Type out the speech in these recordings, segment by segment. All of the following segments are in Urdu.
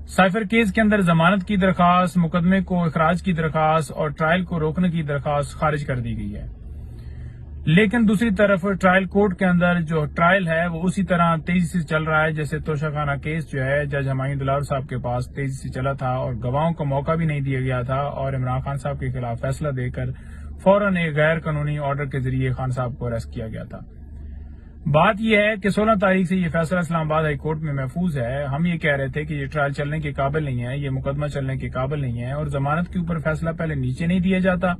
سائفر کیس کے اندر ضمانت کی درخواست، مقدمے کو اخراج کی درخواست اور ٹرائل کو روکنے کی درخواست خارج کر دی گئی ہے، لیکن دوسری طرف ٹرائل کورٹ کے اندر جو ٹرائل ہے وہ اسی طرح تیزی سے چل رہا ہے جیسے توشہ خانہ کیس جو ہے جج ہمایوں دلال صاحب کے پاس تیزی سے چلا تھا اور گواہوں کو موقع بھی نہیں دیا گیا تھا، اور عمران خان صاحب کے خلاف فیصلہ دے کر فوراً ایک غیر قانونی آرڈر کے ذریعے خان صاحب کو اریسٹ کیا گیا تھا۔ بات یہ ہے کہ 16 تاریخ سے یہ فیصلہ اسلام آباد ہائی کورٹ میں محفوظ ہے۔ ہم یہ کہہ رہے تھے کہ یہ ٹرائل چلنے کے قابل نہیں ہے، یہ مقدمہ چلنے کے قابل نہیں ہے، اور ضمانت کے اوپر فیصلہ پہلے نیچے نہیں دیا جاتا۔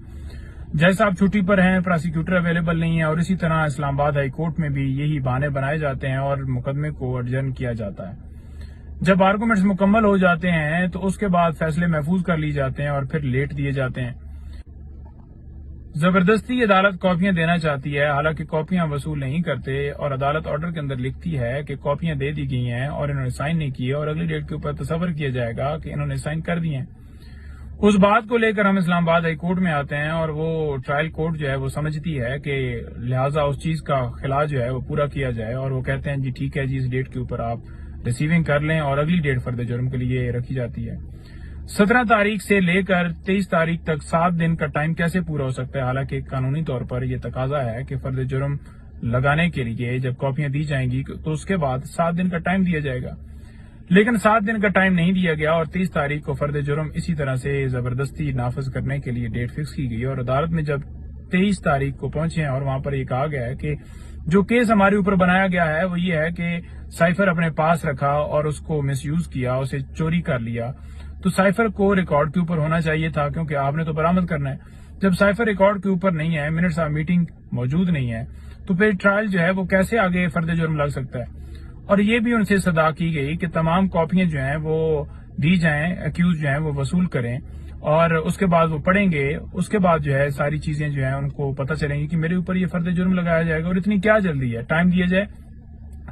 جج صاحب چھٹی پر ہیں، پراسیکیوٹر اویلیبل نہیں ہے، اور اسی طرح اسلام آباد ہائی کورٹ میں بھی یہی بہانے بنائے جاتے ہیں اور مقدمے کو ایڈجرن کیا جاتا ہے۔ جب آرگومنٹس مکمل ہو جاتے ہیں تو اس کے بعد فیصلے محفوظ کر لی جاتے ہیں اور پھر لیٹ دیے جاتے ہیں۔ زبردستی عدالت کاپیاں دینا چاہتی ہے، حالانکہ کاپیاں وصول نہیں کرتے، اور عدالت آرڈر کے اندر لکھتی ہے کہ کاپیاں دے دی گئی ہیں اور انہوں نے سائن نہیں کیے، اور اگلی ڈیٹ کے اوپر تصور کیا جائے گا کہ انہوں نے سائن کر دی ہیں۔ اس بات کو لے کر ہم اسلام آباد ہائی کورٹ میں آتے ہیں، اور وہ ٹرائل کورٹ جو ہے وہ سمجھتی ہے کہ لہٰذا اس چیز کا خلا جو ہے وہ پورا کیا جائے، اور وہ کہتے ہیں جی ٹھیک ہے جی اس ڈیٹ کے اوپر آپ ریسیونگ کر لیں، اور اگلی ڈیٹ فرد جرم کے لیے رکھی جاتی ہے۔ 17 تاریخ سے لے کر 23 تاریخ تک 7 دن کا ٹائم کیسے پورا ہو سکتا ہے؟ حالانکہ قانونی طور پر یہ تقاضا ہے کہ فرد جرم لگانے کے لیے جب کاپیاں دی جائیں گی تو اس کے بعد 7 دن کا ٹائم دیا جائے گا، لیکن 7 دن کا ٹائم نہیں دیا گیا، اور 23 تاریخ کو فرد جرم اسی طرح سے زبردستی نافذ کرنے کے لیے ڈیٹ فکس کی گئی، اور عدالت میں جب 23 تاریخ کو پہنچے ہیں اور وہاں پر یہ کہا گیا ہے کہ جو کیس ہمارے اوپر بنایا گیا ہے وہ یہ ہے کہ سائفر اپنے پاس رکھا اور اس کو مس یوز کیا، اسے چوری کر لیا، تو سائفر کو ریکارڈ کے اوپر ہونا چاہیے تھا کیونکہ آپ نے تو برآمد کرنا ہے۔ جب سائفر ریکارڈ کے اوپر نہیں ہے، منٹس آف میٹنگ موجود نہیں ہے، تو پھر ٹرائل جو ہے وہ کیسے آگے فرد جرم لگ سکتا ہے؟ اور یہ بھی ان سے صدا کی گئی کہ تمام کاپیاں جو ہیں وہ دی جائیں، ایکیوز جو ہیں وہ وصول کریں، اور اس کے بعد وہ پڑھیں گے، اس کے بعد جو ہے ساری چیزیں جو ہیں ان کو پتہ چلیں گی کہ میرے اوپر یہ فرد جرم لگایا جائے گا، اور اتنی کیا جلدی ہے، ٹائم دیا جائے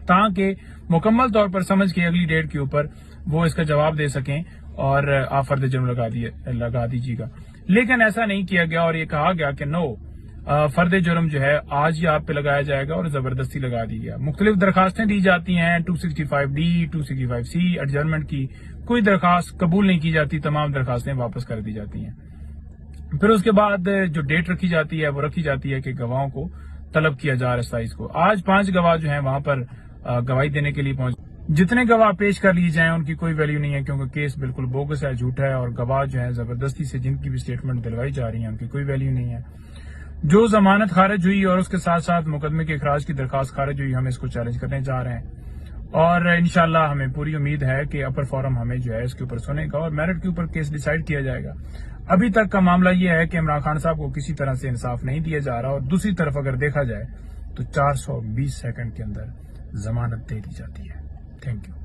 تاکہ مکمل طور پر سمجھ کے اگلی ڈیٹ کے اوپر وہ اس کا جواب دے سکیں اور آپ فرد جرم لگا دیجیے گا۔ لیکن ایسا نہیں کیا گیا، اور یہ کہا گیا کہ نو، فرد جرم جو ہے آج ہی آپ پہ لگایا جائے گا، اور زبردستی لگا دی گیا۔ مختلف درخواستیں دی جاتی ہیں، 265D 265C ایڈجرنمنٹ کی، کوئی درخواست قبول نہیں کی جاتی، تمام درخواستیں واپس کر دی جاتی ہیں۔ پھر اس کے بعد جو ڈیٹ رکھی جاتی ہے وہ رکھی جاتی ہے کہ گواہوں کو طلب کیا جا رہا ہے 27 کو۔ آج 5 گواہ جو ہیں وہاں پر گواہی دینے کے لیے پہنچ، جتنے گواہ پیش کر لیے جائیں ان کی کوئی ویلیو نہیں ہے کیونکہ کیس بالکل بوگس ہے، جھوٹا ہے، اور گواہ جو ہیں زبردستی سے جن کی بھی سٹیٹمنٹ دلوائی جا رہی ہیں ان کی کوئی ویلیو نہیں ہے۔ جو ضمانت خارج ہوئی اور اس کے ساتھ ساتھ مقدمے کے اخراج کی درخواست خارج ہوئی، ہم اس کو چیلنج کرنے جا رہے ہیں، اور انشاءاللہ ہمیں پوری امید ہے کہ اپر فورم ہمیں جو ہے اس کے اوپر سنے گا اور میرٹ کے اوپر کیس ڈیسائیڈ کیا جائے گا۔ ابھی تک کا معاملہ یہ ہے کہ عمران خان صاحب کو کسی طرح سے انصاف نہیں دیا جا رہا، اور دوسری طرف اگر دیکھا جائے تو 420 سیکنڈ کے اندر ضمانت دے دی جاتی ہے۔ Thank you.